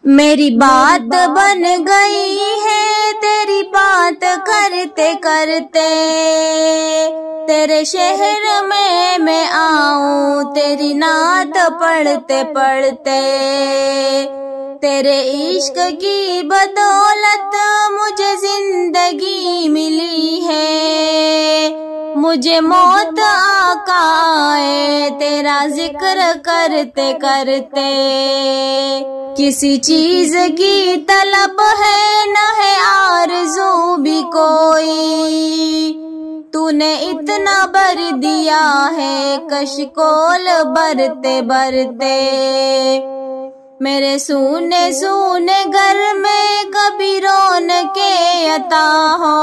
میری بات بن گئی ہے تیری بات کرتے کرتے، تیرے شہر میں آؤں تیری نعت پڑھتے پڑھتے، تیرے عشق کی بدولت مجھے زندگی ملی ہے، مجھے موت آقا آئے تیرا ذکر کرتے کرتے، کسی چیز کی طلب ہے نہ ہے آرزو بھی کوئی، تو نے اتنا بر دیا ہے کشکول برتے برتے، میرے سونے سونے گھر میں کبھی رونقیں عطا ہو،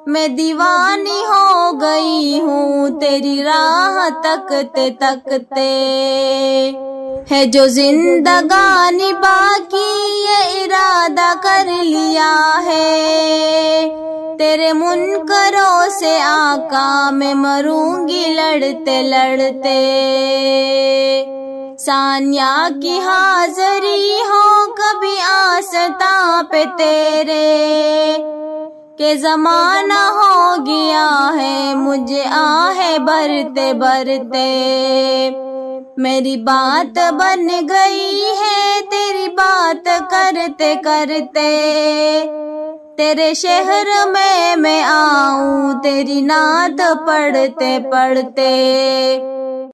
میں دیوانی ہو گئی ہوں تیری راہ تکتے تکتے، ہے جو زندگانی باقی یہ ارادہ کر لیا ہے، تیرے منکروں سے آقا میں مروں گی لڑتے لڑتے، ثانیہ کی حاضری ہو کبھی آستاں پہ تیرے، کہ زمانہ ہو گیا ہے مجھے آہ بھرتے بھرتے، میری بات بن گئی ہے تیری بات کرتے کرتے، تیرے شہر میں آؤں تیری نعت پڑھتے پڑھتے۔